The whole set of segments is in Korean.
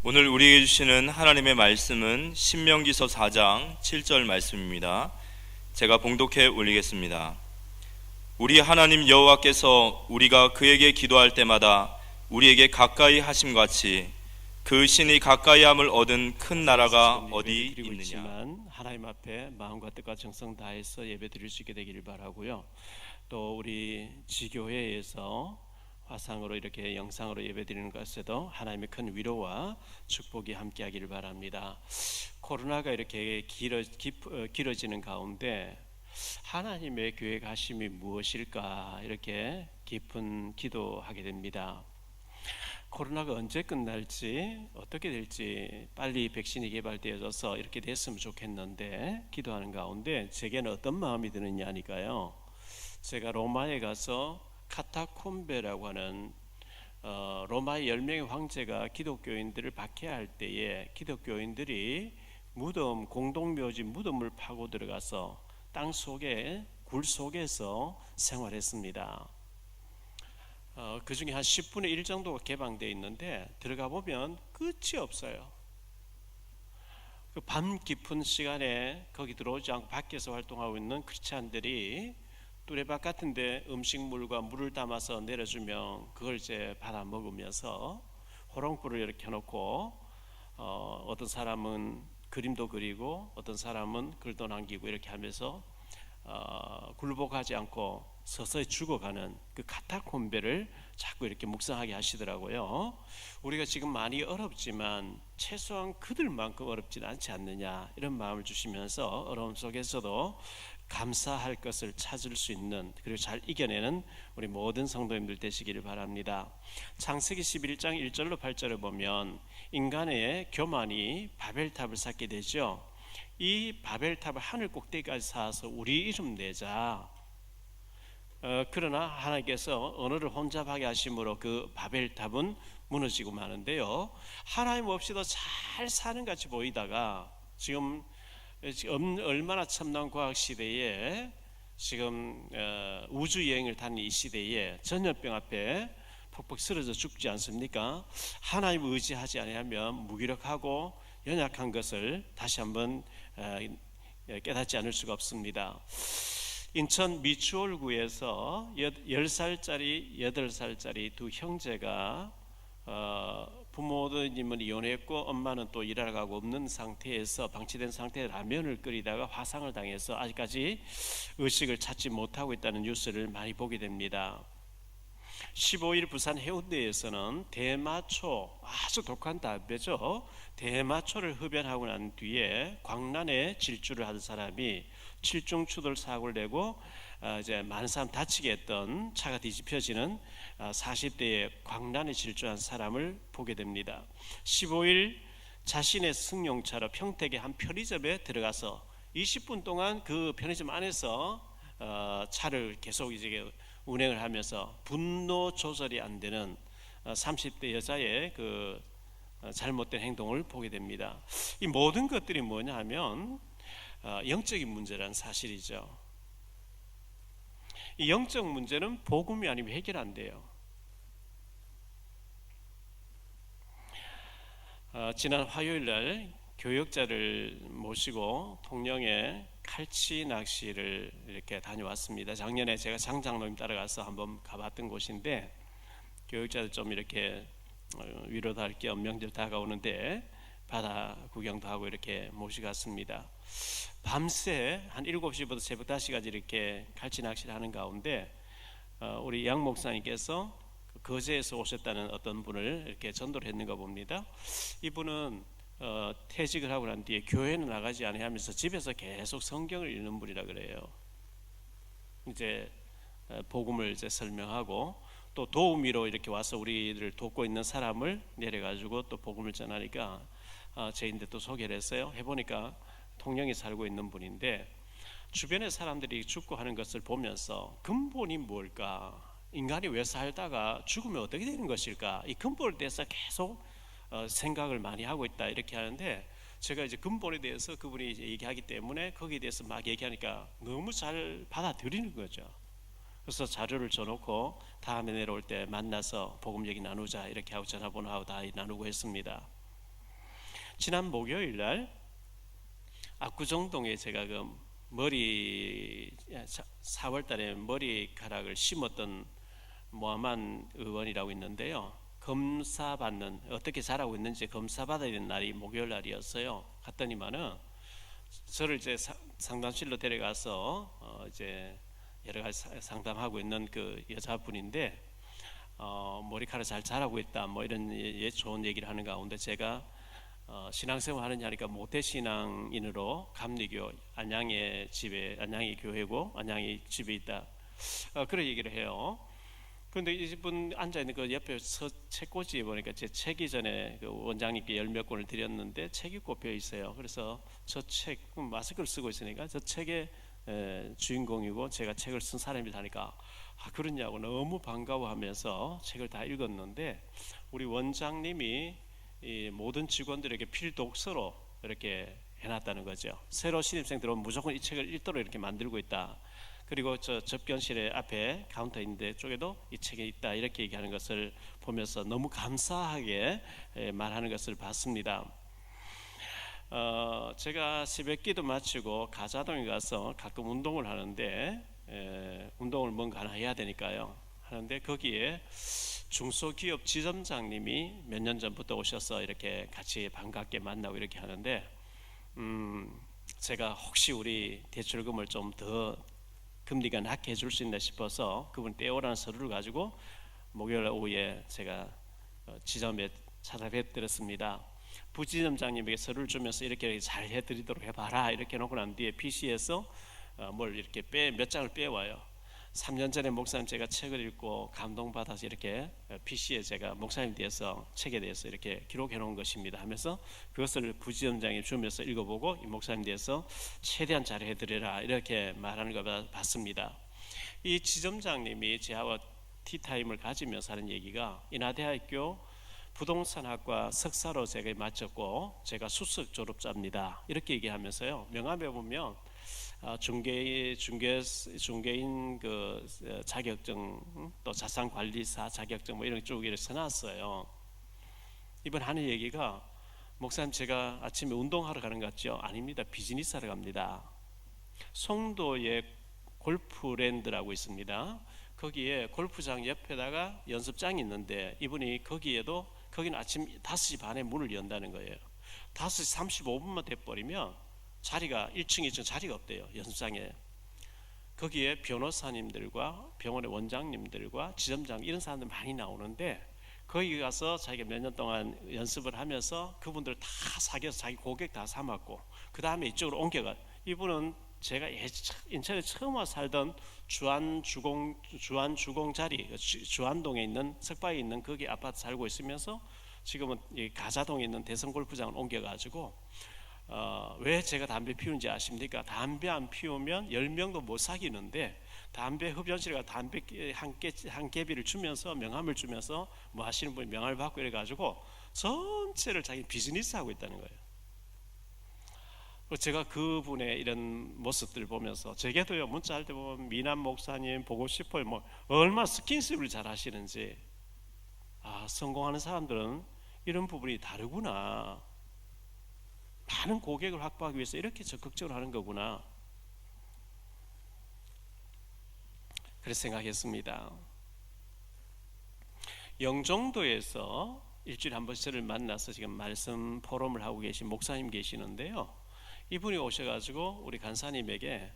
오늘 우리에게 주시는 하나님의 말씀은 신명기서 4장 7절 말씀입니다. 제가 봉독해 올리겠습니다. 우리 하나님 여호와께서 우리가 그에게 기도할 때마다 우리에게 가까이 하심같이 그 신이 가까이함을 얻은 큰 나라가 어디 있느냐. 하나님 앞에 마음과 뜻과 정성 다해서 예배드릴 수 있게 되기를 바라고요. 또 우리 지교회에서 화상으로 이렇게 영상으로 예배드리는 것에도 하나님의 큰 위로와 축복이 함께하기를 바랍니다. 코로나가 이렇게 길어지는 가운데 하나님의 계획하심이 무엇일까 이렇게 깊은 기도하게 됩니다. 코로나가 언제 끝날지 어떻게 될지 빨리 백신이 개발되어져서 이렇게 됐으면 좋겠는데 기도하는 가운데 제게는 어떤 마음이 드느냐니까요. 제가 로마에 가서 카타콤베라고 하는 로마의 10명의 황제가 기독교인들을 박해할 때에 기독교인들이 무덤, 공동묘지 무덤을 파고 들어가서 땅 속에 굴 속에서 생활했습니다. 그 중에 한 10분의 1 정도가 개방되어 있는데 들어가 보면 끝이 없어요. 그 밤 깊은 시간에 거기 들어오지 않고 밖에서 활동하고 있는 크리스찬들이 뚜레박 같은데 음식물과 물을 담아서 내려주면 그걸 이제 받아 먹으면서 호롱불을 이렇게 켜놓고 어떤 사람은 그림도 그리고 어떤 사람은 글도 남기고 이렇게 하면서 굴복하지 않고 서서히 죽어가는 그 카타콤베를 자꾸 이렇게 묵상하게 하시더라고요. 우리가 지금 많이 어렵지만 최소한 그들만큼 어렵진 않지 않느냐 이런 마음을 주시면서 어려움 속에서도 감사할 것을 찾을 수 있는 그리고 잘 이겨내는 우리 모든 성도님들 되시기를 바랍니다. 창세기 11장 1절로 8절을 보면 인간의 교만이 바벨탑을 쌓게 되죠. 이 바벨탑을 하늘 꼭대기까지 쌓아서 우리 이름 내자. 그러나 하나님께서 언어를 혼잡하게 하심으로 그 바벨탑은 무너지고 마는데요. 하나님 없이도 잘 사는 같이 보이다가 지금 얼마나 첨단 과학 시대에 지금 우주 여행을 다니는 이 시대에 전염병 앞에 퍽퍽 쓰러져 죽지 않습니까? 하나님을 의지하지 아니하면 무기력하고 연약한 것을 다시 한번 깨닫지 않을 수가 없습니다. 인천 미추홀구에서 10살짜리 8살짜리 두 형제가 부모님은 이혼했고 엄마는 또 일하러 가고 없는 상태에서 방치된 상태에 라면을 끓이다가 화상을 당해서 아직까지 의식을 찾지 못하고 있다는 뉴스를 많이 보게 됩니다. 15일 부산 해운대에서는 대마초, 아주 독한 담배죠. 대마초를 흡연하고 난 뒤에 광란에 질주를 하던 사람이 칠중추돌 사고를 내고 이제 많은 사람 다치게 했던 차가 뒤집혀지는 40대의 광란에 질주한 사람을 보게 됩니다. 15일 자신의 승용차로 평택의 한 편의점에 들어가서 20분 동안 그 편의점 안에서 차를 계속 이제 운행을 하면서 분노 조절이 안 되는 30대 여자의 그 잘못된 행동을 보게 됩니다. 이 모든 것들이 뭐냐 하면 영적인 문제라는 사실이죠. 이 영적 문제는 복음이 아니면 해결 안 돼요. 지난 화요일 날 교역자를 모시고 통영에 칼치 낚시를 이렇게 다녀왔습니다. 작년에 제가 장장로님 따라가서 한번 가봤던 곳인데 교역자들 좀 이렇게 위로도 할 겸 명절 다가오는데 바다 구경도 하고 이렇게 모시갔습니다. 밤새 한 7시부터 새벽 5시까지 이렇게 칼치 낚시를 하는 가운데 우리 양 목사님께서 거제에서 오셨다는 어떤 분을 이렇게 전도를 했는가 봅니다. 이분은 퇴직을 하고 난 뒤에 교회는 나가지 않으면서 집에서 계속 성경을 읽는 분이라 그래요. 이제 복음을 이제 설명하고 또 도우미로 이렇게 와서 우리를 돕고 있는 사람을 내려가지고 또 복음을 전하니까 저희인데 또 소개를 했어요. 해보니까 통영에 살고 있는 분인데 주변의 사람들이 죽고 하는 것을 보면서 근본이 뭘까? 인간이 왜 살다가 죽으면 어떻게 되는 것일까? 이 근본에 대해서 계속 생각을 많이 하고 있다 이렇게 하는데 제가 이제 근본에 대해서 그분이 이제 얘기하기 때문에 거기에 대해서 막 얘기하니까 너무 잘 받아들이는 거죠. 그래서 자료를 줘놓고 다음에 내려올 때 만나서 복음 얘기 나누자 이렇게 하고 전화번호하고 다 나누고 했습니다. 지난 목요일 날 압구정동에 제가 그 머리 4월 달에 머리카락을 심었던 모하만 의원이라고 있는데요. 검사 받는, 어떻게 자라고 있는지 검사 받아야 되는 날이 목요일 날이었어요. 갔더니만은 저를 이제 상담실로 데려가서 이제 여러 가지 상담하고 있는 그 여자분인데 머리카락 잘 자라고 있다 뭐 이런 좋은 얘기를 하는 가운데 제가 신앙생활 하느냐 하니까 모태신앙인으로 감리교 안양의 집에, 안양의 교회고 안양의 집에 있다 그런 얘기를 해요. 그런데 이분 앉아있는 그 옆에 책꽂이에 보니까 제 책이 전에 그 원장님께 10몇 권을 드렸는데 책이 꼽혀 있어요. 그래서 저 책, 마스크를 쓰고 있으니까 저 책의 주인공이고 제가 책을 쓴 사람이다 하니까 그러냐고 너무 반가워하면서 책을 다 읽었는데 우리 원장님이 이 모든 직원들에게 필독서로 이렇게 해놨다는 거죠. 새로 신입생 들어오면 무조건 이 책을 읽도록 이렇게 만들고 있다. 그리고 저 접견실에 앞에 카운터 있는데 쪽에도 이 책이 있다 이렇게 얘기하는 것을 보면서 너무 감사하게 말하는 것을 봤습니다. 제가 새벽기도 마치고 가자동에 가서 가끔 운동을 하는데 운동을 뭔가 하나 해야 되니까요. 하는데 거기에 중소기업 지점장님이 몇 년 전부터 오셔서 이렇게 같이 반갑게 만나고 이렇게 하는데 제가 혹시 우리 대출금을 좀 더 금리가 낮게 해줄 수 있나 싶어서 그분 떼오라는 서류를 가지고 목요일 오후에 제가 지점에 찾아뵙드렸습니다. 부지점장님에게 서류를 주면서 이렇게 잘 해드리도록 해봐라 이렇게 해놓고 난 뒤에 PC에서 뭘 이렇게 몇 장을 빼와요. 3년 전에 목사님 제가 책을 읽고 감동받아서 이렇게 PC에 제가 목사님 대해서 책에 대해서 이렇게 기록해 놓은 것입니다 하면서 그것을 부지점장이 주면서 읽어보고 이 목사님 대해서 최대한 잘 해드리라 이렇게 말하는 걸 봤습니다. 이 지점장님이 저하고 티타임을 가지면서 하는 얘기가 인하대학교 부동산학과 석사로 제가 마쳤고 제가 수석 졸업자입니다 이렇게 얘기하면서요. 명함에 보면 중개인 그 자격증 또 자산관리사 자격증 뭐 이런 쪽에 써놨어요. 이번 하는 얘기가 목사님 제가 아침에 운동하러 가는 것 같죠? 아닙니다. 비즈니스하러 갑니다. 송도에 골프랜드라고 있습니다. 거기에 골프장 옆에다가 연습장이 있는데 이분이 거기는 아침 5시 반에 문을 연다는 거예요. 5시 35분만 돼버리면 자리가 1층, 2층 자리가 없대요. 연습장에. 거기에 변호사님들과 병원의 원장님들과 지점장 이런 사람들 많이 나오는데 거기 가서 자기가 몇 년 동안 연습을 하면서 그분들 다 사귀어서 자기 고객 다 삼았고 그 다음에 이쪽으로 옮겨가. 이분은 제가 인천에 처음 와서 살던 주안 자리 주안동에 있는 석바에 있는 거기 아파트 살고 있으면서 지금은 이 가자동에 있는 대성골프장을 옮겨가지고 왜 제가 담배 피우는지 아십니까? 담배 안 피우면 10명도 못 사귀는데 담배 흡연실에 가 담배 한 개비를 주면서 명함을 주면서 뭐 하시는 분이 명함을 받고 이래가지고 전체를 자기 비즈니스 하고 있다는 거예요. 제가 그분의 이런 모습들을 보면서 제게도요 문자할 때 보면 미남 목사님 보고 싶어요 뭐 얼마나 스킨십을 잘 하시는지 성공하는 사람들은 이런 부분이 다르구나. 많은 고객을 확보하기 위해서 이렇게 적극적으로 하는 거구나. 그래서 생각했습니다. 영종도에서 일주일에 한 번씩 저를 만나서 지금 말씀 포럼을 하고 계신 목사님 계시는데요. 이분이 오셔가지고 우리 간사님에게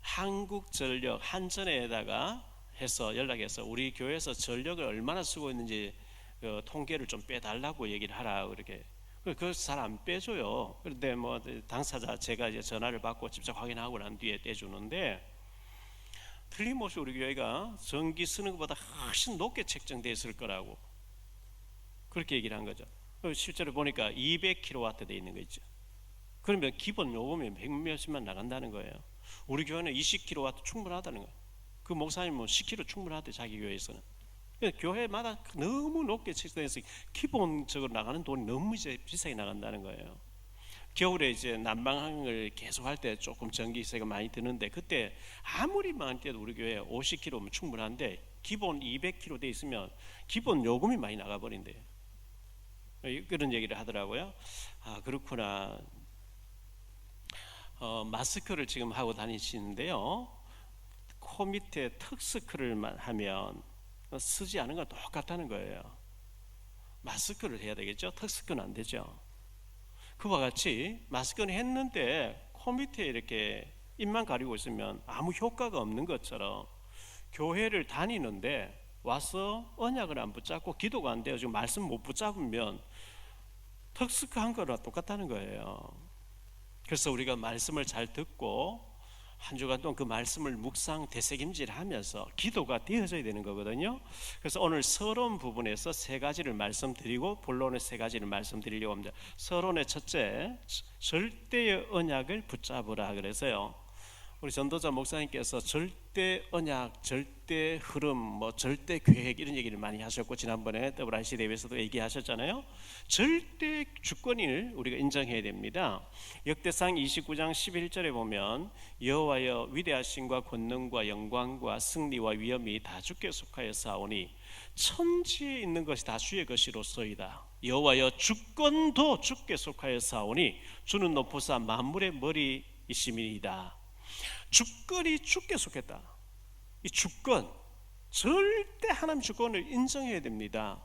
한국전력 한전에다가 해서 연락해서 우리 교회에서 전력을 얼마나 쓰고 있는지 그 통계를 좀 빼달라고 얘기를 하라 그렇게. 그걸 잘 안 빼줘요. 그런데 뭐 당사자 제가 이제 전화를 받고 직접 확인하고 난 뒤에 떼주는데 틀림없이 우리 교회가 전기 쓰는 것보다 훨씬 높게 책정되어 있을 거라고 그렇게 얘기를 한 거죠. 실제로 보니까 200kW 돼 있는 거 있죠. 그러면 기본 요금이 100몇십만 나간다는 거예요. 우리 교회는 20kW 충분하다는 거예요. 그 목사님은 10kW 충분하대 자기 교회에서는. 교회마다 너무 높게 책정해서 기본적으로 나가는 돈이 너무 이제 비싸게 나간다는 거예요. 겨울에 이제 난방을 계속 할 때 조금 전기세가 많이 드는데 그때 아무리 많을 때도 우리 교회 50kW면 충분한데 기본 200kW 돼 있으면 기본 요금이 많이 나가버린대요. 그런 얘기를 하더라고요. 아, 그렇구나. 마스크를 지금 하고 다니시는데요, 코 밑에 턱스크를만 하면 쓰지 않은 건 똑같다는 거예요. 마스크를 해야 되겠죠? 턱스크는 안 되죠. 그와 같이 마스크는 했는데 코 밑에 이렇게 입만 가리고 있으면 아무 효과가 없는 것처럼, 교회를 다니는데 와서 언약을 안 붙잡고 기도가 안 돼요. 지금 말씀 못 붙잡으면 턱스크 한 거랑 똑같다는 거예요. 그래서 우리가 말씀을 잘 듣고 한 주간 동안 그 말씀을 묵상 되새김질하면서 기도가 되어져야 되는 거거든요. 그래서 오늘 서론 부분에서 세 가지를 말씀드리고 본론의 세 가지를 말씀드리려고 합니다. 서론의 첫째, 절대의 언약을 붙잡으라 그래서요, 우리 전도자 목사님께서 절대 언약, 절대 흐름, 절대 계획 이런 얘기를 많이 하셨고, 지난번에 WRC 대회에서도 얘기하셨잖아요. 절대 주권을 우리가 인정해야 됩니다. 역대상 29장 11절에 보면 여호와여 위대하심과 권능과 영광과 승리와 위엄이 다 주께 속하여 사오니 천지에 있는 것이 다 주의 것이로소이다. 여호와여 주권도 주께 속하여 사오니 주는 높으사 만물의 머리이심이니이다. 주권이 주께 속했다. 이 주권, 절대 하나님 주권을 인정해야 됩니다.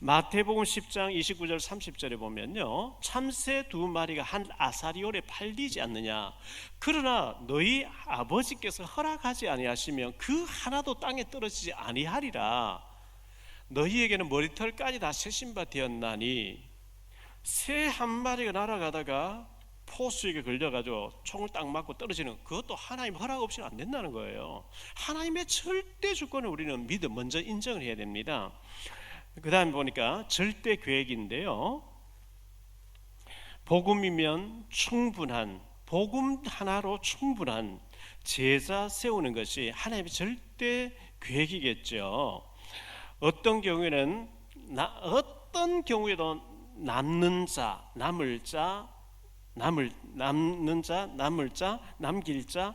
마태복음 10장 29절 30절에 보면요, 참새 두 마리가 한 아사리올에 팔리지 않느냐, 그러나 너희 아버지께서 허락하지 아니하시면 그 하나도 땅에 떨어지지 아니하리라. 너희에게는 머리털까지 다 세신바 되었나니, 새 한 마리가 날아가다가 포수에게 걸려가지고 총을 딱 맞고 떨어지는, 그것도 하나님 허락 없이는 안 된다는 거예요. 하나님의 절대 주권을 우리는 먼저 인정을 해야 됩니다. 그 다음에 보니까 절대 계획인데요, 복음이면 충분한, 복음 하나로 충분한 제자 세우는 것이 하나님의 절대 계획이겠죠. 어떤 경우에도 남는 자, 남을 자, 남는 자, 남을 자, 남길 자.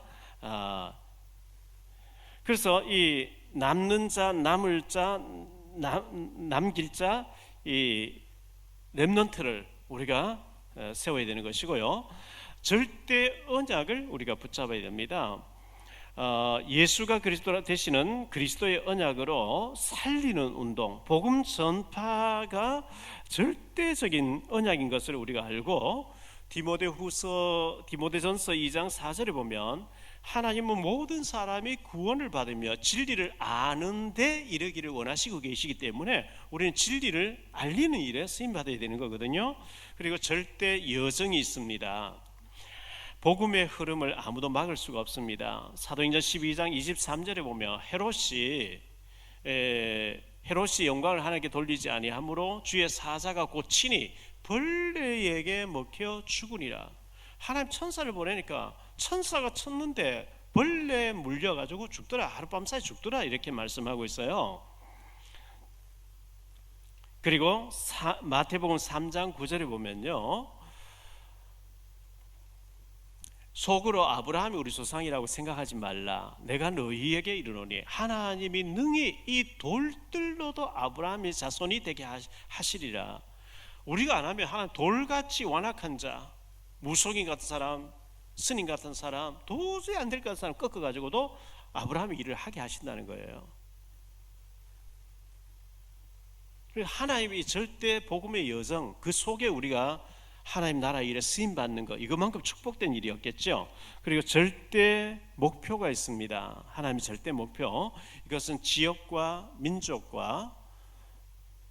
그래서 이 남는 자, 남을 자, 남길 자, 이 렘넌트를 우리가 세워야 되는 것이고요. 절대 언약을 우리가 붙잡아야 됩니다. 예수가 그리스도라 되시는 그리스도의 언약으로 살리는 운동, 복음 전파가 절대적인 언약인 것을 우리가 알고, 디모데전서 2장 4절에 보면 하나님은 모든 사람이 구원을 받으며 진리를 아는 데 이르기를 원하시고 계시기 때문에 우리는 진리를 알리는 일에 쓰임 받아야 되는 거거든요. 그리고 절대 여정이 있습니다. 복음의 흐름을 아무도 막을 수가 없습니다. 사도행전 12장 23절에 보면 헤롯이 영광을 하나님께 돌리지 아니하므로 주의 사자가 곧 친히 벌레에게 먹혀 죽으니라. 하나님 천사를 보내니까 천사가 쳤는데 벌레에 물려가지고 죽더라, 하룻밤 사이 죽더라, 이렇게 말씀하고 있어요. 그리고 마태복음 3장 9절에 보면요, 속으로 아브라함이 우리 조상이라고 생각하지 말라. 내가 너희에게 이르노니 하나님이 능히 이 돌들로도 아브라함의 자손이 되게 하시리라. 우리가 안 하면 하나님 돌같이 완악한 자, 무속인 같은 사람, 스님 같은 사람, 도저히 안 될 것 같은 사람 꺾어가지고도 아브라함이 일을 하게 하신다는 거예요. 하나님이 절대 복음의 여정, 그 속에 우리가 하나님 나라 일에 쓰임받는 것, 이것만큼 축복된 일이었겠죠. 그리고 절대 목표가 있습니다. 하나님의 절대 목표, 이것은 지역과 민족과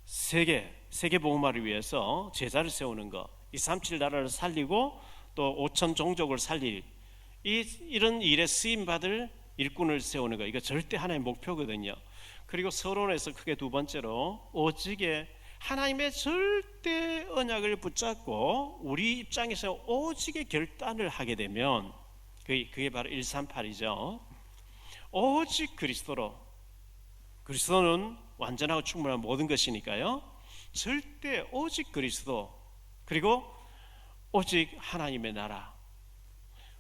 세계 복음화를 위해서 제자를 세우는 것, 237 나라를 살리고 또 5천 종족을 살릴 이런 일에 쓰임받을 일꾼을 세우는 것, 이거 절대 하나님의 목표거든요. 그리고 서론에서 크게 두 번째로 오직에 하나님의 절대 언약을 붙잡고 우리 입장에서 오직의 결단을 하게 되면 그게 바로 138이죠. 오직 그리스도로, 그리스도는 완전하고 충분한 모든 것이니까요. 절대 오직 그리스도, 그리고 오직 하나님의 나라,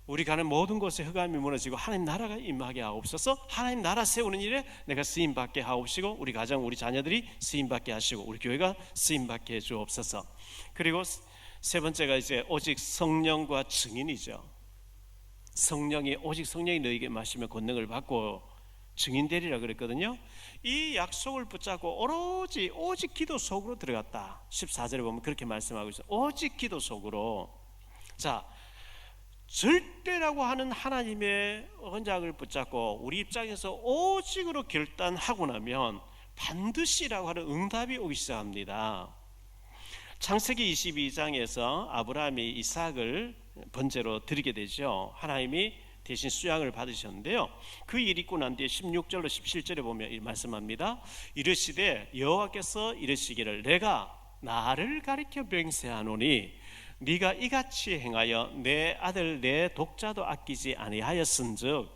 우리 가는 모든 곳에 흑암이 무너지고 하나님 나라가 임하게 하옵소서. 하나님 나라 세우는 일에 내가 쓰임받게 하옵시고, 우리 가정, 우리 자녀들이 쓰임받게 하시고, 우리 교회가 쓰임받게 해주옵소서. 그리고 세 번째가 이제 오직 성령과 증인이죠. 오직 성령이 너희에게 마시며 권능을 받고 증인되리라 그랬거든요. 이 약속을 붙잡고 오직 기도 속으로 들어갔다. 14절에 보면 그렇게 말씀하고 있어요. 오직 기도 속으로. 자, 절대라고 하는 하나님의 언약을 붙잡고 우리 입장에서 오직으로 결단하고 나면 반드시라고 하는 응답이 오기 시작합니다. 창세기 22장에서 아브라함이 이삭을 번제로 드리게 되죠. 하나님이 대신 수양을 받으셨는데요. 그 일 있고 난 뒤에 16절로 17절에 보면 말씀합니다. 이르시되 여호와께서 이르시기를 내가 나를 가리켜 맹세하노니 네가 이같이 행하여 내 아들 내 독자도 아끼지 아니하였은즉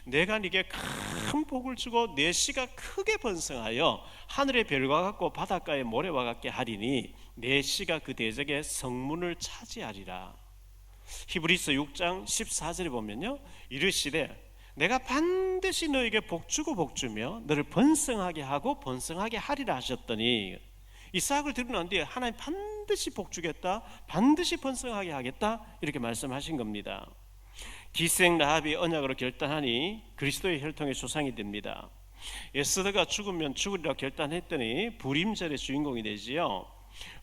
내가 네게 큰 복을 주고 내 씨가 크게 번성하여 하늘의 별과 같고 바닷가의 모래와 같게 하리니 내 씨가 그 대적의 성문을 차지하리라. 히브리서 6장 14절에 보면요, 이르시되 내가 반드시 너에게 복주고 복주며 너를 번성하게 하고 번성하게 하리라 하셨더니 이삭을 드리고 난 뒤에 하나님 반드시 복주겠다, 반드시 번성하게 하겠다 이렇게 말씀하신 겁니다. 기생 라합이 언약으로 결단하니 그리스도의 혈통의 조상이 됩니다. 에스더가 죽으면 죽으리라 결단했더니 불임절의 주인공이 되지요.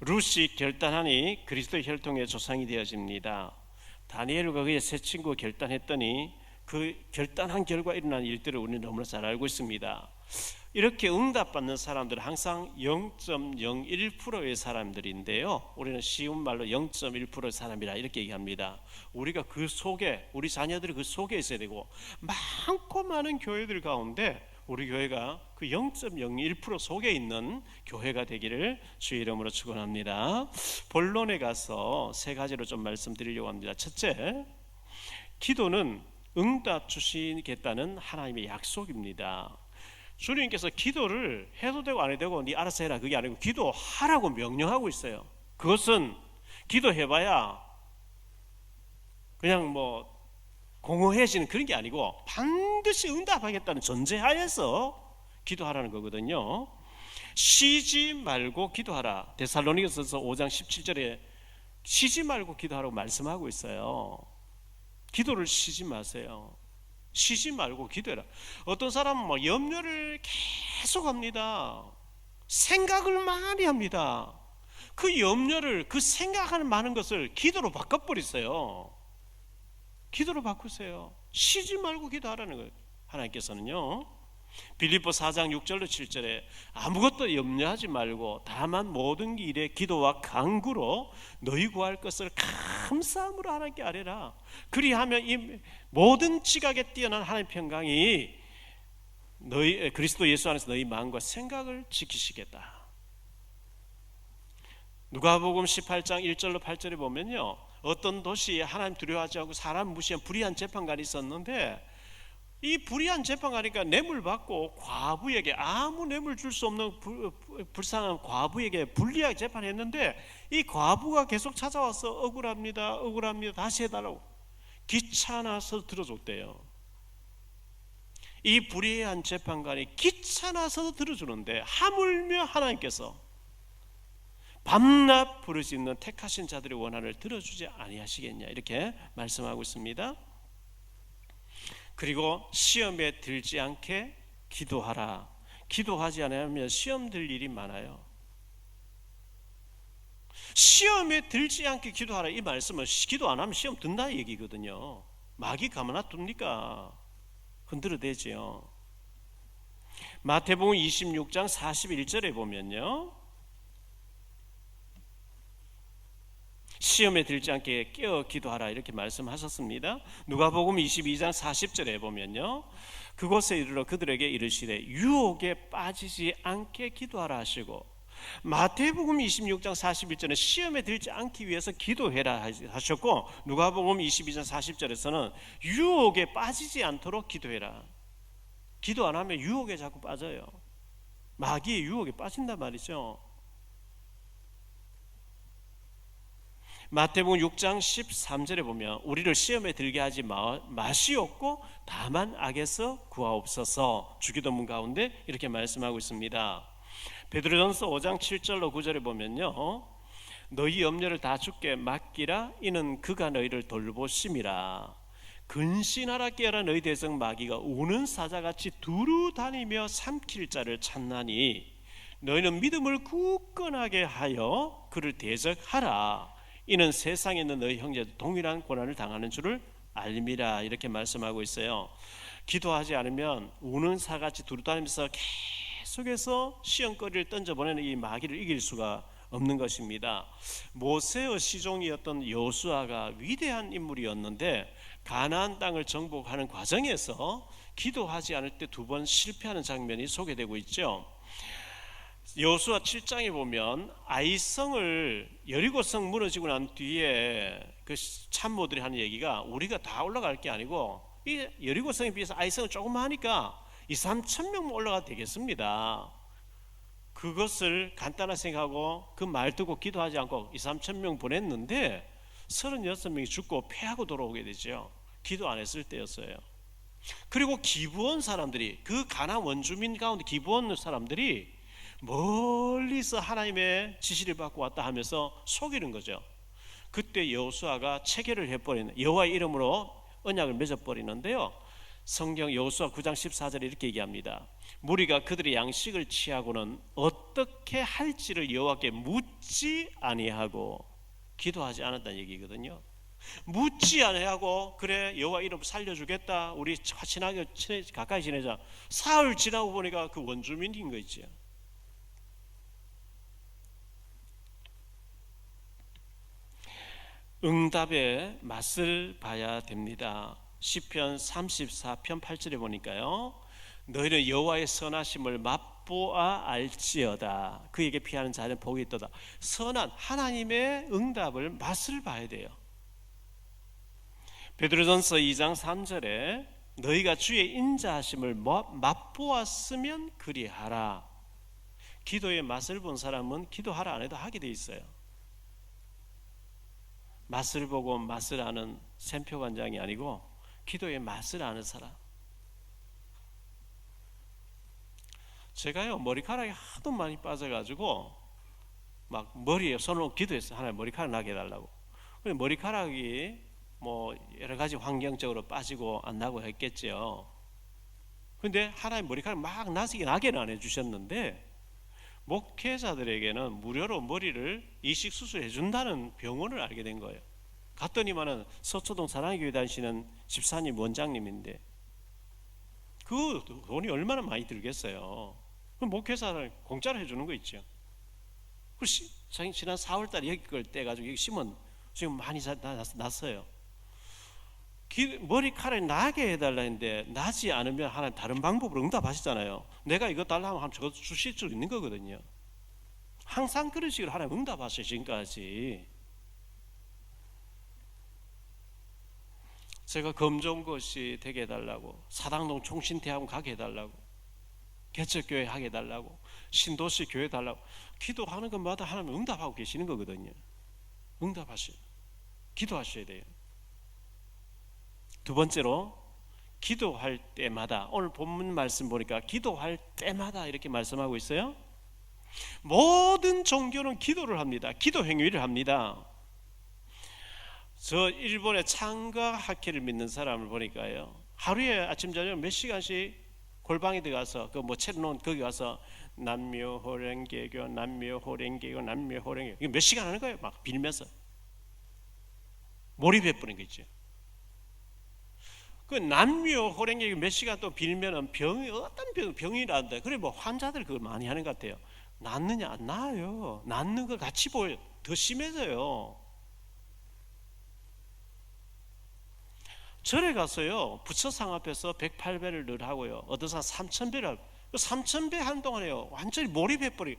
룻이 결단하니 그리스도의 혈통의 조상이 되어집니다. 다니엘과 그의 세 친구가 결단했더니 그 결단한 결과 일어난 일들을 우리는 너무나 잘 알고 있습니다. 이렇게 응답받는 사람들은 항상 0.01%의 사람들인데요, 우리는 쉬운 말로 0.1%의 사람이라 이렇게 얘기합니다. 우리가 그 속에, 우리 자녀들이 그 속에 있어야 되고, 많고 많은 교회들 가운데 우리 교회가 그 0.01% 속에 있는 교회가 되기를 주의 이름으로 축원합니다. 본론에 가서 세 가지로 좀 말씀드리려고 합니다. 첫째, 기도는 응답 주시겠다는 하나님의 약속입니다. 주님께서 기도를 해도 되고 안 해도 되고 네 알아서 해라 그게 아니고 기도하라고 명령하고 있어요. 그것은 기도해봐야 그냥 뭐 공허해지는 그런 게 아니고 반드시 응답하겠다는 전제하에서 기도하라는 거거든요. 쉬지 말고 기도하라. 데살로니가서 5장 17절에 쉬지 말고 기도하라고 말씀하고 있어요. 기도를 쉬지 마세요. 쉬지 말고 기도해라. 어떤 사람은 뭐 염려를 계속 합니다. 생각을 많이 합니다. 그 염려를, 그 생각하는 많은 것을 기도로 바꿔버리세요. 기도로 바꾸세요. 쉬지 말고 기도하라는 거예요. 하나님께서는요, 빌립보 4장 6절로 7절에 아무것도 염려하지 말고 다만 모든 일에 기도와 간구로 너희 구할 것을 감사함으로 하나님께 아뢰라. 그리하면 이 모든 지각에 뛰어난 하나님 평강이 너희 그리스도 예수 안에서 너희 마음과 생각을 지키시겠다. 누가복음 18장 1절로 8절에 보면요, 어떤 도시에 하나님 두려워하지 않고 사람 무시한 불의한 재판관이 있었는데, 이 불의한 재판관이니까 뇌물 받고 과부에게 아무 뇌물 줄 수 없는 불쌍한 과부에게 불리하게 재판했는데, 이 과부가 계속 찾아와서 억울합니다 다시 해달라고 귀찮아서 들어줬대요. 이 불의한 재판관이 귀찮아서 들어주는데 하물며 하나님께서 밤낮 부를 수 있는 택하신 자들의 원한을 들어주지 아니하시겠냐 이렇게 말씀하고 있습니다. 그리고 시험에 들지 않게 기도하라. 기도하지 않으면 시험 들 일이 많아요. 시험에 들지 않게 기도하라 이 말씀은 기도 안 하면 시험 든다 얘기거든요. 마귀 가만 놔둡니까? 흔들어대지요. 마태복음 26장 41절에 보면요, 시험에 들지 않게 깨어 기도하라 이렇게 말씀하셨습니다. 누가복음 22장 40절에 보면요, 그곳에 이르러 그들에게 이르시되 유혹에 빠지지 않게 기도하라 하시고, 마태복음 26장 41절에 시험에 들지 않기 위해서 기도해라 하셨고, 누가복음 22장 40절에서는 유혹에 빠지지 않도록 기도해라. 기도 안 하면 유혹에 자꾸 빠져요. 마귀의 유혹에 빠진단 말이죠. 마태복음 6장 13절에 보면 우리를 시험에 들게 하지 마시옵고 다만 악에서 구하옵소서, 주기도문 가운데 이렇게 말씀하고 있습니다. 베드로전서 5장 7절로 9절에 보면요, 너희 염려를 다 주께 맡기라. 이는 그가 너희를 돌보심이라. 근신하라 깨어라. 너희 대성 마귀가 우는 사자같이 두루 다니며 삼킬 자를 찾나니 너희는 믿음을 굳건하게 하여 그를 대적하라. 이는 세상에 있는 너희 형제도 동일한 고난을 당하는 줄을 알미라. 이렇게 말씀하고 있어요. 기도하지 않으면 우는 사같이 두루 다니면서 계속해서 시험거리를 던져보내는 이 마귀를 이길 수가 없는 것입니다. 모세의 시종이었던 여호수아가 위대한 인물이었는데 가나안 땅을 정복하는 과정에서 기도하지 않을 때 2번 실패하는 장면이 소개되고 있죠. 여호수아 7장에 보면 아이성을, 여리고성 무너지고 난 뒤에 그 참모들이 하는 얘기가 우리가 다 올라갈 게 아니고 이 여리고성에 비해서 아이성은 조금만 하니까 2-3천 명만 올라가도 되겠습니다. 그것을 간단하게 생각하고 그 말 듣고 기도하지 않고 2-3천 명 보냈는데 36명이 죽고 패하고 돌아오게 되죠. 기도 안 했을 때였어요. 그리고 기브온 사람들이, 그 가나안 원주민 가운데 기브온 사람들이 멀리서 하나님의 지시를 받고 왔다 하면서 속이는 거죠. 그때 여호수아가 체결을 해버리는, 여호와의 이름으로 언약을 맺어버리는데요, 성경 여호수아 9장 14절에 이렇게 얘기합니다. 무리가 그들의 양식을 취하고는 어떻게 할지를 여호와께 묻지 아니하고, 기도하지 않았다는 얘기거든요. 묻지 아니하고 그래 여호와 이름 살려주겠다, 우리 친하게 가까이 지내자. 사흘 지나고 보니까 그 원주민인 거 있죠. 응답의 맛을 봐야 됩니다. 시편 34편 8절에 보니까요, 너희는 여호와의 선하심을 맛보아 알지어다. 그에게 피하는 자는 복이 있도다. 선한 하나님의 응답을 맛을 봐야 돼요. 베드로전서 2장 3절에 너희가 주의 인자하심을 맛보았으면 그리하라. 기도의 맛을 본 사람은 기도하라 안 해도 하게 돼 있어요. 맛을 보고 맛을 아는 샘표관장이 아니고 기도의 맛을 아는 사람. 제가요 머리카락이 하도 많이 빠져가지고 막 머리에 손으로 기도했어요. 하나님 머리카락 나게 해달라고. 근데 머리카락이 뭐 여러 가지 환경적으로 빠지고 안 나고 했겠죠. 근데 하나님 머리카락 막 나게는 안 해주셨는데 목회자들에게는 무료로 머리를 이식 수술해 준다는 병원을 알게 된 거예요. 갔더니만은 서초동 사랑교회 다니시는 집사님 원장님인데 그 돈이 얼마나 많이 들겠어요. 그 목회자를 공짜로 해주는 거 있죠. 그 지난 4월달에 여기 걸 떼가지고 여기 심은 지금 많이 났어요. 머리카락이 나게 해달라 했는데 나지 않으면 하나님 다른 방법으로 응답하시잖아요. 내가 이거 달라고 하면 저거 주실 수 있는 거거든요. 항상 그런 식으로 하나님 응답하셔요. 지금까지 제가 검정고시 되게 해달라고, 사당동 총신대학원 가게 해달라고, 개척교회 하게 해달라고, 신도시 교회 달라고 기도하는 것마다 하나님 응답하고 계시는 거거든요. 응답하셔요. 기도하셔야 돼요. 두 번째로 기도할 때마다, 오늘 본문 말씀 보니까 기도할 때마다 이렇게 말씀하고 있어요. 모든 종교는 기도를 합니다. 기도 행위를 합니다. 저 일본의 창가 학회를 믿는 사람을 보니까요, 하루에 아침 저녁 몇 시간씩 골방에 들어가서 그 뭐 책 놓은 거기 가서 남묘호랭개교 남묘호랭개교 남묘호랭개교 이거 몇 시간 하는 거예요. 막 빌면서 몰입해 버린 거 있죠. 그 남묘호랭개교 몇 시간 또 빌면은 병이 어떤 병이 난다. 그래 뭐 환자들 그걸 많이 하는 것 같아요. 낫느냐 안 나아요. 낫는 거 같이 보여. 더 심해져요. 절에 가서요 부처상 앞에서 108배를 늘 하고요 어디서 3000배를 3000배 한동안에요 완전히 몰입해버리.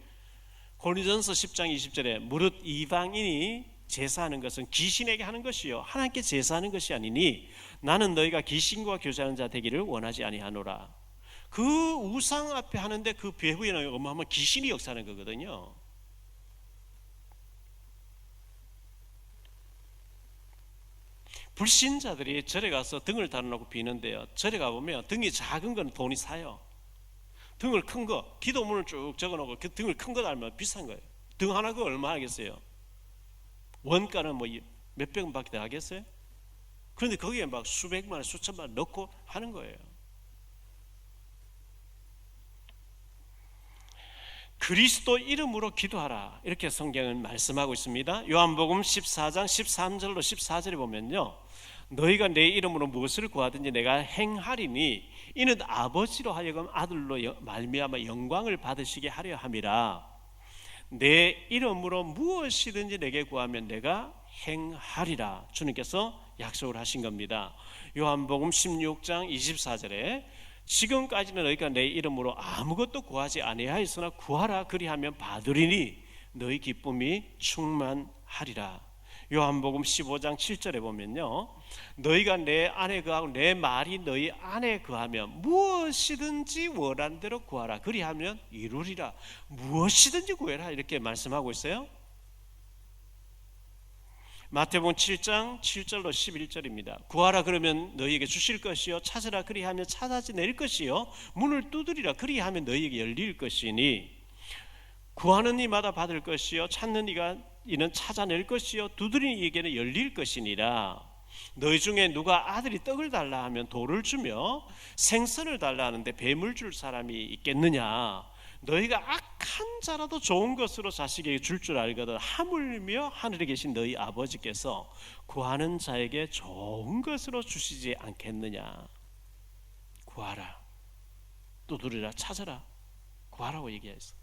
고린도전서 10장 20절에 무릇 이방인이 제사하는 것은 귀신에게 하는 것이요 하나님께 제사하는 것이 아니니 나는 너희가 귀신과 교제하는 자 되기를 원하지 아니하노라. 그 우상 앞에 하는데 그 배후에는 어마어마한 귀신이 역사하는 거거든요. 불신자들이 절에 가서 등을 달아놓고 비는데요, 절에 가보면 등이 작은 건 돈이 사요. 등을 큰 거, 기도문을 쭉 적어놓고 그 등을 큰 거 달면 비싼 거예요. 등 하나 그거 얼마 하겠어요? 원가는 뭐 몇백 원밖에 더 하겠어요? 그런데 거기에 막 수백만 원, 수천만 원 넣고 하는 거예요. 그리스도 이름으로 기도하라, 이렇게 성경은 말씀하고 있습니다. 요한복음 14장 13절로 14절에 보면요, 너희가 내 이름으로 무엇을 구하든지 내가 행하리니 이는 아버지로 하여금 아들로 말미암아 영광을 받으시게 하려 함이라. 내 이름으로 무엇이든지 내게 구하면 내가 행하리라, 주님께서 약속을 하신 겁니다. 요한복음 16장 24절에 지금까지는 너희가 내 이름으로 아무것도 구하지 아니하였으나 구하라, 그리하면 받으리니 너희 기쁨이 충만하리라. 요한복음 15장 7절에 보면요, 너희가 내 안에 거하고 내 말이 너희 안에 거하면 무엇이든지 원하는 대로 구하라, 그리하면 이루리라. 무엇이든지 구해라, 이렇게 말씀하고 있어요. 마태복음 7장 7절로 11절입니다. 구하라 그러면 너희에게 주실 것이요, 찾으라 그리하면 찾아낼 것이요, 문을 두드리라 그리하면 너희에게 열릴 것이니 구하는 이마다 받을 것이요, 찾는 이는 찾아낼 것이요, 두드리는 이에게는 열릴 것이니라. 너희 중에 누가 아들이 떡을 달라 하면 돌을 주며 생선을 달라 하는데 뱀을 줄 사람이 있겠느냐? 너희가 악한 자라도 좋은 것으로 자식에게 줄 줄 알거든 하물며 하늘에 계신 너희 아버지께서 구하는 자에게 좋은 것으로 주시지 않겠느냐? 구하라, 두드리라, 찾아라, 구하라고 얘기했어.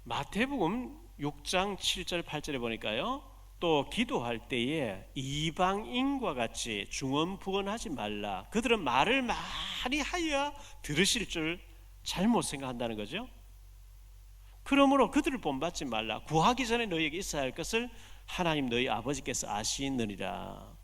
마태복음 6장 7절 8절에 보니까요, 또 기도할 때에 이방인과 같이 중언부언하지 말라. 그들은 말을 많이 하여야 들으실 줄 잘못 생각한다는 거죠. 그러므로 그들을 본받지 말라. 구하기 전에 너희에게 있어야 할 것을 하나님 너희 아버지께서 아시느니라.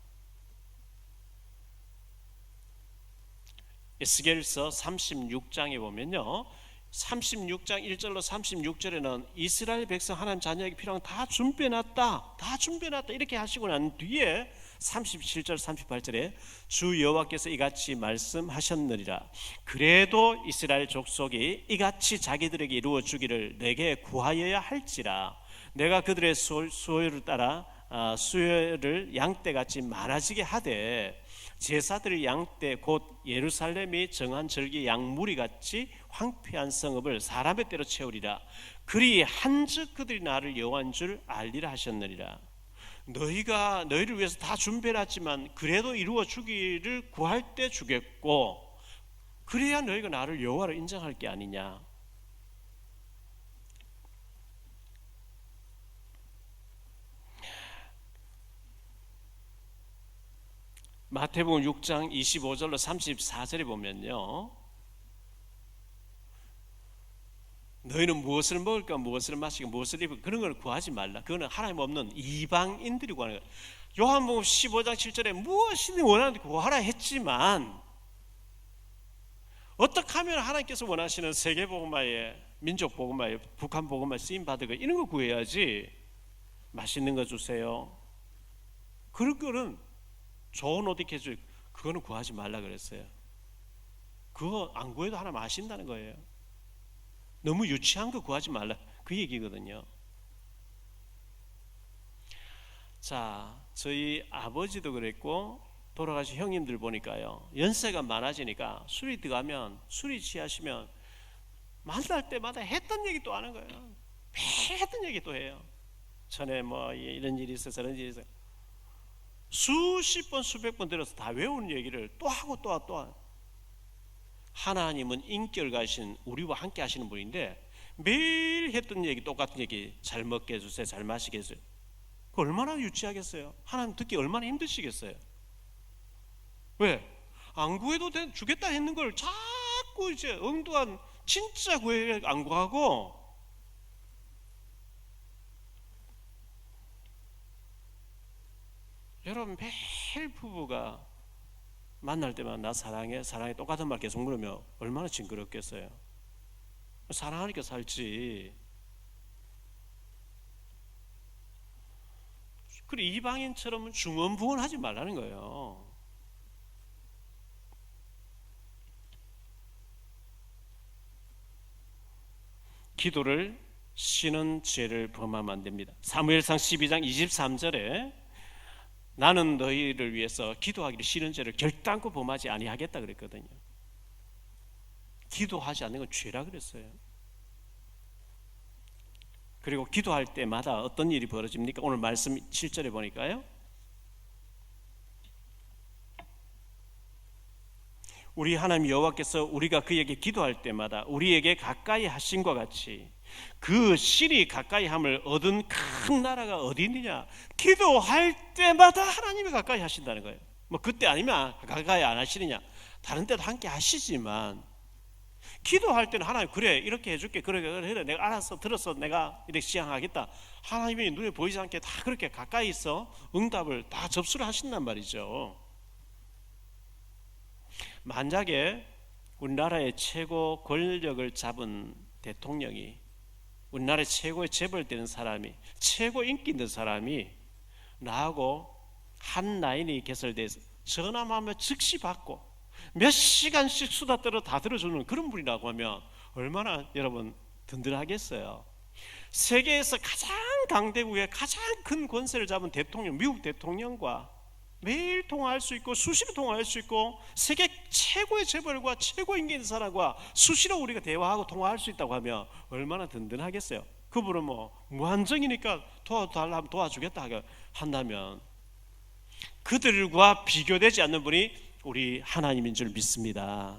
에스겔서 36장에 보면요, 36장 1절로 36절에는 이스라엘 백성 하나님 자녀에게 필요한 다 준비해놨다, 다 준비해놨다 이렇게 하시고 난 뒤에 37절 38절에 주 여호와께서 이같이 말씀하셨느니라. 그래도 이스라엘 족속이 이같이 자기들에게 이루어 주기를 내게 구하여야 할지라. 내가 그들의 수요를 따라 수요를 양떼같이 많아지게 하되 제사들의 양떼 곧 예루살렘이 정한 절기 양무리같이 황폐한 성읍을 사람의 때로 채우리라. 그리 한즉 그들이 나를 여호와인 줄 알리라 하셨느니라. 너희가 너희를 위해서 다 준비해놨지만 그래도 이루어 주기를 구할 때 주겠고, 그래야 너희가 나를 여호와로 인정할 게 아니냐. 마태복음 6장 25절로 34절에 보면요, 너희는 무엇을 먹을까, 무엇을 마실까, 무엇을 입을까, 그런 걸 구하지 말라. 그거는 하나님 없는 이방인들이 구하는 거예요. 요한복음 15장 7절에 무엇이든 원하는데 구하라 했지만, 어떻게 하면 하나님께서 원하시는 세계복음화에, 민족복음화에, 북한복음화에 쓰임받을 거, 이런 거 구해야지. 맛있는 거 주세요, 그런 거는 좋은 옷 입게 해줄, 그거는 구하지 말라 그랬어요. 그거 안 구해도 하나님 아신다는 거예요. 너무 유치한 거 구하지 말라, 그 얘기거든요. 자, 저희 아버지도 그랬고 돌아가신 형님들 보니까요, 연세가 많아지니까 술이 들어가면, 술이 취하시면 만날 때마다 했던 얘기 또 하는 거예요. 매일 했던 얘기 또 해요. 전에 뭐 이런 일이 있어, 저런 일이 있어, 수십 번 수백 번 들어서 다 외우는 얘기를 또 하고 또 하고 또 하고. 하나님은 인격 가신 우리와 함께 하시는 분인데 매일 했던 얘기, 똑같은 얘기, 잘 먹게 해주세요, 잘 마시게 해주세요. 그 얼마나 유치하겠어요. 하나님 듣기 얼마나 힘드시겠어요. 왜? 안 구해도 주겠다 했는 걸 자꾸 이제 엉뚱한 진짜 구해 안 구하고, 여러분 매일 부부가 만날 때마다 나 사랑해, 사랑해 똑같은 말 계속 물으면 얼마나 징그럽겠어요. 사랑하니까 살지. 그리고 이방인처럼 중언부언하지 말라는 거예요. 기도를 쉬는 죄를 범하면 안 됩니다. 사무엘상 12장 23절에 나는 너희를 위해서 기도하기를 쉬는 죄를 결단코 범하지 아니하겠다 그랬거든요. 기도하지 않는 건 죄라 그랬어요. 그리고 기도할 때마다 어떤 일이 벌어집니까? 오늘 말씀 7절에 보니까요, 우리 하나님 여호와께서 우리가 그에게 기도할 때마다 우리에게 가까이 하심과 같이 그 실이 가까이 함을 얻은 큰 나라가 어디 있느냐? 기도할 때마다 하나님이 가까이 하신다는 거예요. 뭐 그때 아니면 가까이 안 하시느냐? 다른 때도 함께 하시지만 기도할 때는 하나님 그래 이렇게 해줄게, 그래 내가 알았어, 들었어, 내가 이렇게 시행하겠다. 하나님이 눈에 보이지 않게 다 그렇게 가까이 있어 응답을 다 접수를 하신단 말이죠. 만약에 우리나라의 최고 권력을 잡은 대통령이, 우리나라의 최고의 재벌되는 사람이, 최고 인기 있는 사람이 나하고 한 라인이 개설돼서 전화하면 즉시 받고 몇 시간씩 수다 떨어 다 들어주는 그런 분이라고 하면 얼마나 여러분 든든하겠어요. 세계에서 가장 강대국의 가장 큰 권세를 잡은 대통령, 미국 대통령과 매일 통화할 수 있고 수시로 통화할 수 있고 세계 최고의 재벌과 최고 인기 있는 사람과 수시로 우리가 대화하고 통화할 수 있다고 하면 얼마나 든든하겠어요. 그분은 뭐 무한정이니까 도와달라면 도와주겠다 한다면 그들과 비교되지 않는 분이 우리 하나님인 줄 믿습니다.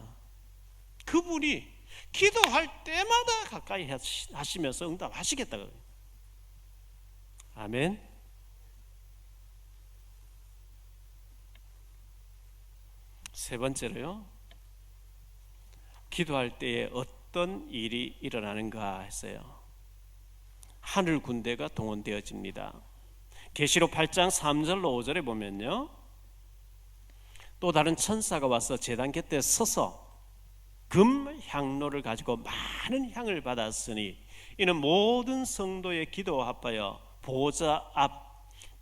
그분이 기도할 때마다 가까이 하시면서 응답하시겠다. 아멘. 세 번째로요, 기도할 때에 어떤 일이 일어나는가 했어요. 하늘 군대가 동원되어집니다. 계시록 8장 3절로 5절에 보면요, 또 다른 천사가 와서 제단 곁에 서서 금 향로를 가지고 많은 향을 받았으니 이는 모든 성도의 기도와 합하여 보좌 앞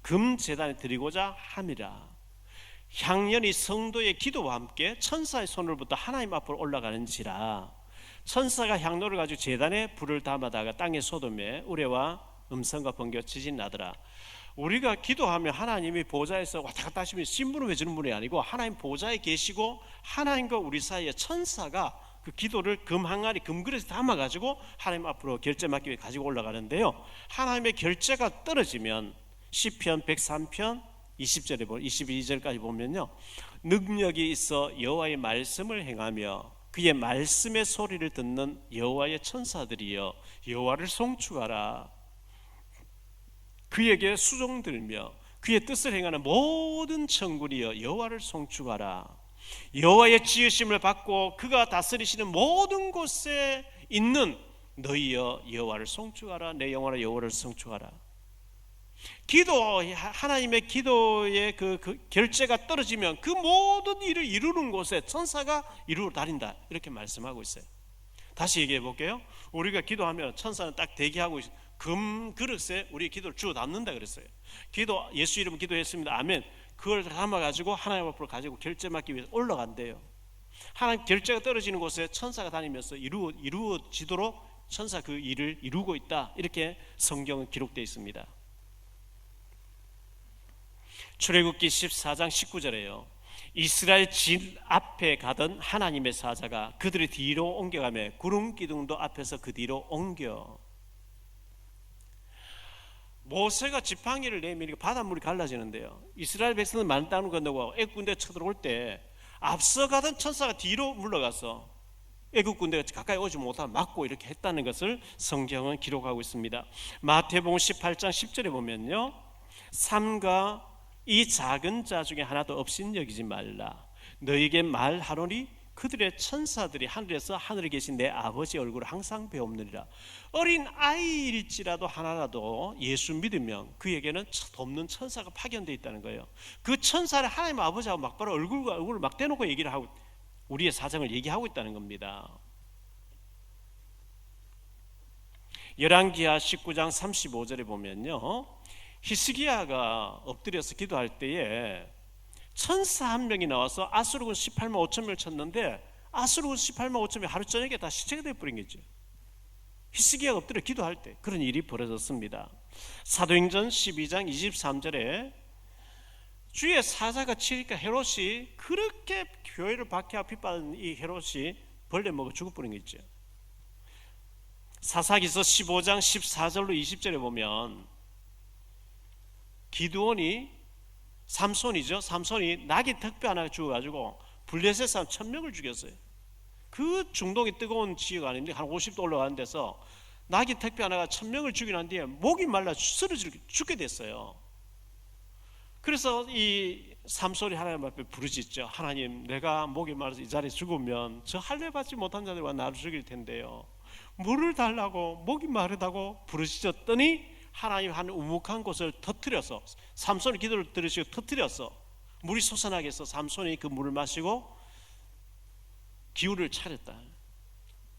금 제단에 드리고자 함이라. 향연이 성도의 기도와 함께 천사의 손으로부터 하나님 앞으로 올라가는지라. 천사가 향로를 가지고 제단에 불을 담아다가 땅에 쏟음에 우레와 음성과 번개 지진 나더라. 우리가 기도하면 하나님이 보좌에서 왔다 갔다 하시면 심부름 해주는 분이 아니고 하나님 보좌에 계시고 하나님과 우리 사이에 천사가 그 기도를 금 항아리 금그릇에 담아가지고 하나님 앞으로 결제 맡기 위해 가지고 올라가는데요, 하나님의 결제가 떨어지면 시편 103편 20절에 22절까지 보면요, 능력이 있어 여호와의 말씀을 행하며 그의 말씀의 소리를 듣는 여호와의 천사들이여 여호와를 송축하라. 그에게 수종들며 그의 뜻을 행하는 모든 천군이여 여호와를 송축하라. 여호와의 지으심을 받고 그가 다스리시는 모든 곳에 있는 너희여 여호와를 송축하라. 내 영혼아 여호와를 송축하라. 하나님의 기도의 그 결제가 떨어지면 그 모든 일을 이루는 곳에 천사가 이루어 다닌다, 이렇게 말씀하고 있어요. 다시 얘기해 볼게요. 우리가 기도하면 천사는 딱 대기하고 있어요. 금 그릇에 우리 기도를 주워 담는다 그랬어요. 예수 이름 기도했습니다, 아멘. 그걸 담아가지고 하나님 앞으로 가지고 결제 맡기 위해서 올라간대요. 하나님 결제가 떨어지는 곳에 천사가 다니면서 이루어지도록 천사 그 일을 이루고 있다, 이렇게 성경은 기록되어 있습니다. 출애굽기 14장 19절에요 이스라엘 진 앞에 가던 하나님의 사자가 그들의 뒤로 옮겨가며 구름 기둥도 앞에서 그 뒤로 옮겨. 모세가 지팡이를 내미니까 바닷물이 갈라지는데요, 이스라엘 백성은 만땅을 건너고 애국 군대 쳐들어올 때 앞서가던 천사가 뒤로 물러가서 애국 군대가 가까이 오지 못하게 막고 이렇게 했다는 것을 성경은 기록하고 있습니다. 마태복음 18장 10절에 보면요, 삼가 이 작은 자 중에 하나도 없인 여기지 말라. 너에게 말하노니 그들의 천사들이 하늘에서 하늘에 계신 내 아버지 얼굴을 항상 배웁느니라. 어린 아이일지라도 하나라도 예수 믿으면 그에게는 돕는 천사가 파견되어 있다는 거예요. 그 천사를 하나님 아버지하고 막바로 얼굴과 얼굴을 막 대놓고 얘기를 하고 우리의 사정을 얘기하고 있다는 겁니다. 열왕기하 19장 35절에 보면요, 히스기야가 엎드려서 기도할 때에 천사 한 명이 나와서 아수르군 18만 5천 명을 쳤는데 아수르군 18만 5천 명이 하루 저녁에 다 시체가 되어버린 거죠. 히스기야가 엎드려 기도할 때 그런 일이 벌어졌습니다. 사도행전 12장 23절에 주의 사자가 치니까 헤롯이, 그렇게 교회를 박해하고 핍박하는 이 헤롯이 벌레 먹어 죽어버린 거 있죠. 사사기서 15장 14절로 20절에 보면 기드온이 삼손이 낙이 턱뼈 하나 죽어가지고 블레셋 사람 1000명을 죽였어요. 그 중동이 뜨거운 지역 아닌데 한 50도 올라가는 데서 낙이 턱뼈 하나가 1000명을 죽이는 뒤에 목이 말라 쓰러져 죽게 됐어요. 그래서 이 삼손이 하나님 앞에 부르짖죠. 하나님, 내가 목이 말라서 이 자리에 죽으면 저 할례 받지 못한 자들과 나를 죽일 텐데요, 물을 달라고 목이 마르다고 부르짖었더니 하나님 한 우묵한 곳을 터뜨려서, 삼손이 기도를 들으시고 터뜨려서 물이 솟아나게 해서 삼손이 그 물을 마시고 기운을 차렸다.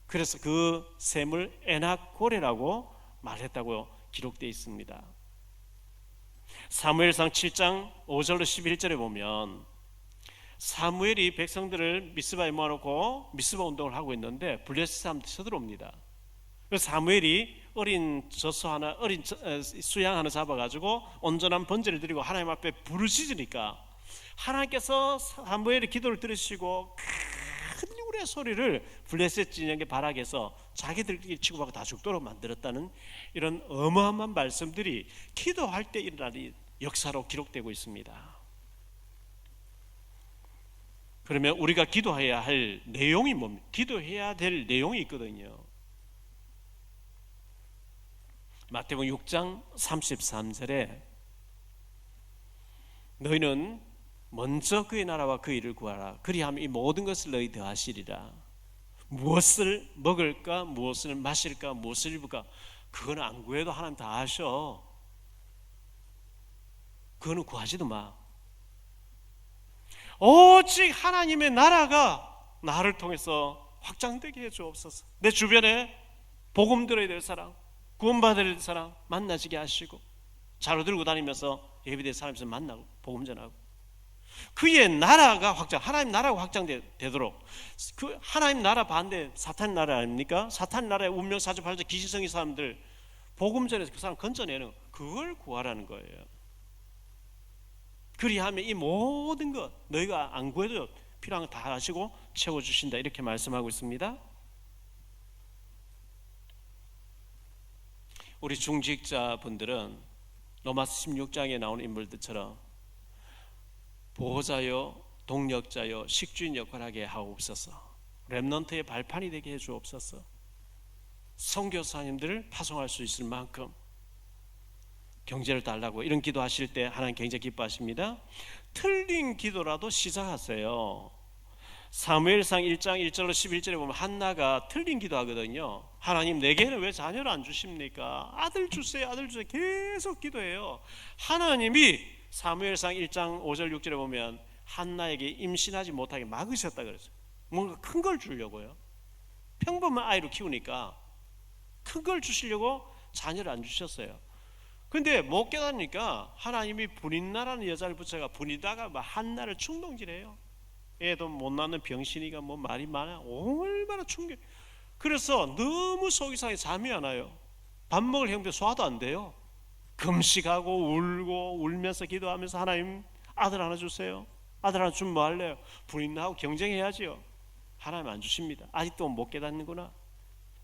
그래서 그 샘을 에낙고레라고 말했다고 기록되어 있습니다. 사무엘상 7장 5절로 11절에 보면 사무엘이 백성들을 미스바에 모아놓고 미스바 운동을 하고 있는데 블레셋 사람들이 쳐들어옵니다. 그래서 사무엘이 어린 수양 하나 잡아가지고 온전한 번제를 드리고 하나님 앞에 부르짖으니까 하나님께서 사무엘의 기도를 들으시고 큰 우레 소리를 블레셋 진영의 바락에서 자기들끼리 치고받고 다 죽도록 만들었다는 이런 어마어마한 말씀들이 기도할 때 일어나는 역사로 기록되고 있습니다. 그러면 우리가 기도해야 할 내용이 뭡니까? 기도해야 될 내용이 있거든요. 마태복음 6장 33절에 너희는 먼저 그의 나라와 그 일을 구하라. 그리하면 이 모든 것을 너희 더하시리라. 무엇을 먹을까, 무엇을 마실까, 무엇을 입을까, 그거는 안 구해도 하나님 다 하셔. 그거는 구하지도 마. 오직 하나님의 나라가 나를 통해서 확장되게 해 주옵소서. 내 주변에 복음 들어야 될 사람, 구원받아야 될 사람 만나지게 하시고, 자로 들고 다니면서 예비될 사람에서 만나고 복음 전하고, 그의 나라가 하나님 나라가 확장되도록. 그 하나님 나라 반대 사탄 나라 아닙니까? 사탄 나라의 운명 사주팔자 귀신성의 사람들 복음 전해서 그 사람 건져내는, 그걸 구하라는 거예요. 그리하면 이 모든 것 너희가 안 구해도 필요한 거 다 하시고 채워주신다, 이렇게 말씀하고 있습니다. 우리 중직자분들은 로마서 16장에 나오는 인물들처럼 보호자요, 동력자요, 식주인 역할을 하게 하옵소서. 렘넌트의 발판이 되게 해 주옵소서. 선교사님들을 파송할 수 있을 만큼 경제를 달라고 이런 기도하실 때 하나님 굉장히 기뻐하십니다. 틀린 기도라도 시작하세요. 사무엘상 1장 1절로 11절에 보면 한나가 틀린 기도하거든요. 하나님, 내게는 왜 자녀를 안 주십니까? 아들 주세요, 아들 주세요. 계속 기도해요. 하나님이 사무엘상 1장 5절 6절에 보면 한나에게 임신하지 못하게 막으셨다 그랬어요. 뭔가 큰 걸 주려고요. 평범한 아이로 키우니까 큰 걸 주시려고 자녀를 안 주셨어요. 근데 못 깨닫으니까 하나님이 분인나라는 여자를 붙여가 분이다가 막 한나를 충동질해요. 애도 못 낳는 병신이가 뭐 말이 많아. 얼마나 충격. 그래서 너무 속이 상해 잠이 안 와요. 밥 먹을 형도 소화도 안 돼요. 금식하고 울고 울면서 기도하면서 하나님 아들 하나 주세요. 아들 하나 주면 뭐 할래요? 분인나하고 경쟁해야지요. 하나님 안 주십니다. 아직도 못 깨닫는구나.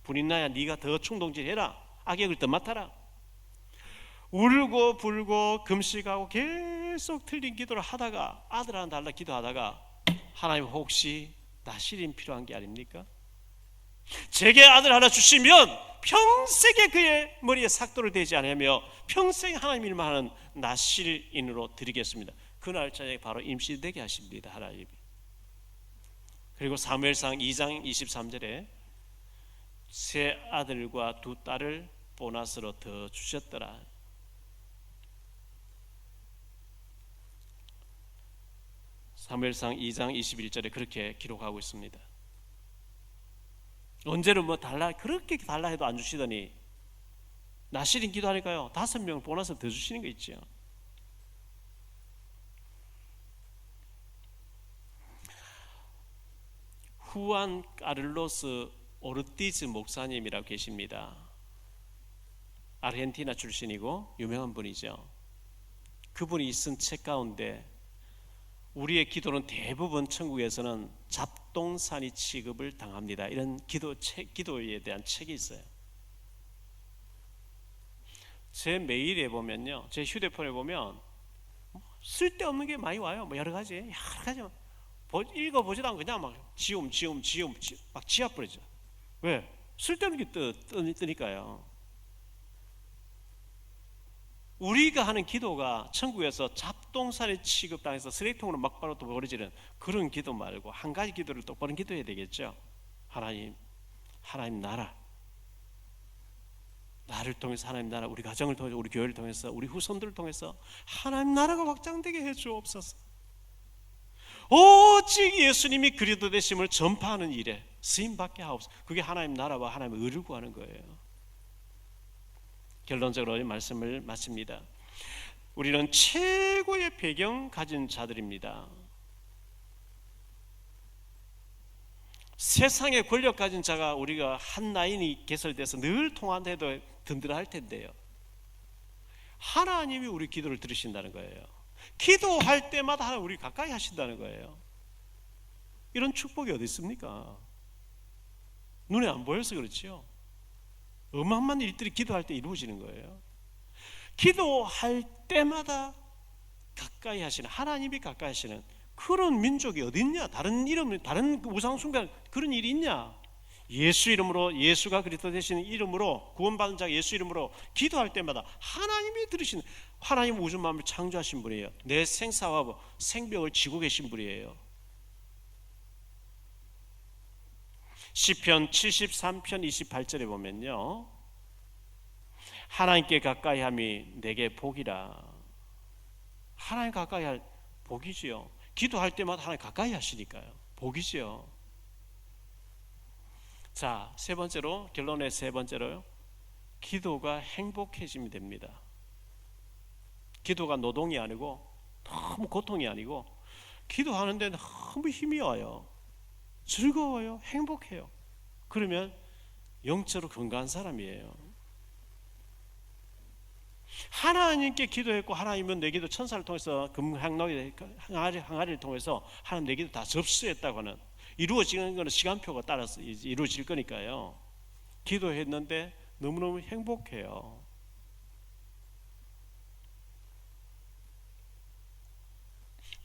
분인나야 네가 더 충동질해라. 악역을 더 맡아라. 울고 불고 금식하고 계속 틀린 기도를 하다가 아들 하나 달라 기도하다가 하나님, 혹시 나 시림 필요한 게 아닙니까? 제게 아들 하나 주시면 평생에 그의 머리에 삭도를 대지 않으며 평생 하나님 일만 하는 나실인으로 드리겠습니다. 그 날짜에 바로 임시되게 하십니다, 하나님이. 그리고 사무엘상 2장 23절에 세 아들과 두 딸을 보너스로 더 주셨더라. 사무엘상 2장 21절에 그렇게 기록하고 있습니다. 언제는 뭐 달라, 그렇게 달라 해도 안 주시더니 나실인 기도하니까요 5명 보너스 더 주시는 거 있죠. 후안 까를로스 오르티즈 목사님이라고 계십니다. 아르헨티나 출신이고 유명한 분이죠. 그분이 쓴 책 가운데 우리의 기도는 대부분 천국에서는 잡동사니 취급을 당합니다. 이런 기도에 대한 책이 있어요. 제 메일에 보면요, 제 휴대폰에 보면 쓸데없는 게 많이 와요. 뭐 여러 가지 읽어보지도 않고 그냥 막 지움 막 지워버리죠. 왜? 쓸데없는 게 뜨니까요. 우리가 하는 기도가 천국에서 잡동사니 취급당해서 쓰레기통으로 막바로 또 버려지는 그런 기도 말고 한 가지 기도를 똑바로 기도해야 되겠죠. 하나님 나를 통해서 하나님 나라, 우리 가정을 통해서, 우리 교회를 통해서, 우리 후손들을 통해서 하나님 나라가 확장되게 해주옵소서. 오직 예수님이 그리스도 되심을 전파하는 일에 쓰임받게 하옵소서. 그게 하나님 나라와 하나님의 의를 구하는 거예요. 결론적으로 이 말씀을 마칩니다. 우리는 최고의 배경 가진 자들입니다. 세상의 권력 가진 자가 우리가 한 라인이 개설돼서 늘 통한데도 든든할 텐데요, 하나님이 우리 기도를 들으신다는 거예요. 기도할 때마다 하나님 우리 가까이 하신다는 거예요. 이런 축복이 어디 있습니까? 눈에 안 보여서 그렇지요. 어마어마한 일들이 기도할 때 이루어지는 거예요. 기도할 때마다 가까이 하시는, 하나님이 가까이 하시는 그런 민족이 어디 있냐? 다른 이름, 다른 우상 숭배 그런 일이 있냐? 예수 이름으로, 예수가 그리스도 되시는 이름으로, 구원받은 자 예수 이름으로 기도할 때마다 하나님이 들으시는, 하나님 우주 만물을 창조하신 분이에요. 내 생사와 생명을 지고 계신 분이에요. 시편 73편 28절에 보면요, 하나님께 가까이함이 내게 복이라. 하나님 가까이 할 복이지요. 기도할 때마다 하나님 가까이 하시니까요, 복이지요. 자, 세 번째로, 결론의 세 번째로요, 기도가 행복해지면 됩니다. 기도가 노동이 아니고 너무 고통이 아니고 기도하는데 너무 힘이 와요. 즐거워요. 행복해요. 그러면 영적으로 건강한 사람이에요. 하나님께 기도했고 하나님은 내 기도 천사를 통해서 항아리를 통해서 하나님 내 기도 다 접수했다고 하는, 이루어지는 것은 시간표가 따라서 이루어질 거니까요. 기도했는데 너무너무 행복해요.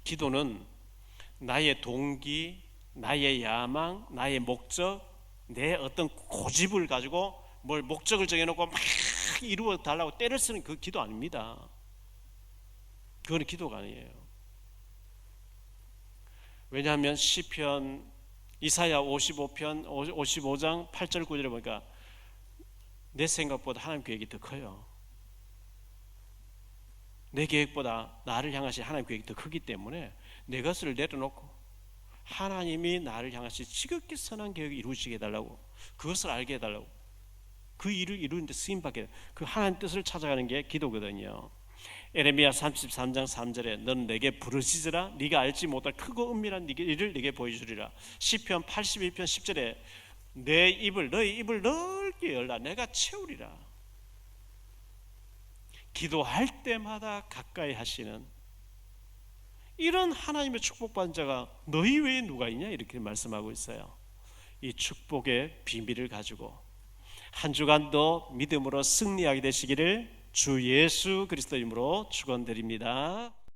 기도는 나의 동기, 나의 야망, 나의 목적, 내 어떤 고집을 가지고 뭘 목적을 정해놓고 막 이루어 달라고 때를 쓰는 그 기도 아닙니다. 그건 기도가 아니에요. 왜냐하면 시편 이사야 55장 8절 9절에 보니까 내 생각보다 하나님 계획이 더 커요. 내 계획보다 나를 향하신 하나님 계획이 더 크기 때문에 내 것을 내려놓고 하나님이 나를 향하신 지극히 선한 계획을 이루어지게 해달라고, 그것을 알게 해달라고, 그 일을 이루는데 쓰임받게, 그 하나님 뜻을 찾아가는 게 기도거든요. 에레미야 33장 3절에 넌 내게 부르짖으라, 네가 알지 못할 크고 은밀한 네 일을 네게 보여주리라. 시편 81편 10절에 너의 입을 넓게 열라, 내가 채우리라. 기도할 때마다 가까이 하시는 이런 하나님의 축복받은 자가 너희 외에 누가 있냐, 이렇게 말씀하고 있어요. 이 축복의 비밀을 가지고 한 주간도 믿음으로 승리하게 되시기를 주 예수 그리스도 이름으로 축원드립니다.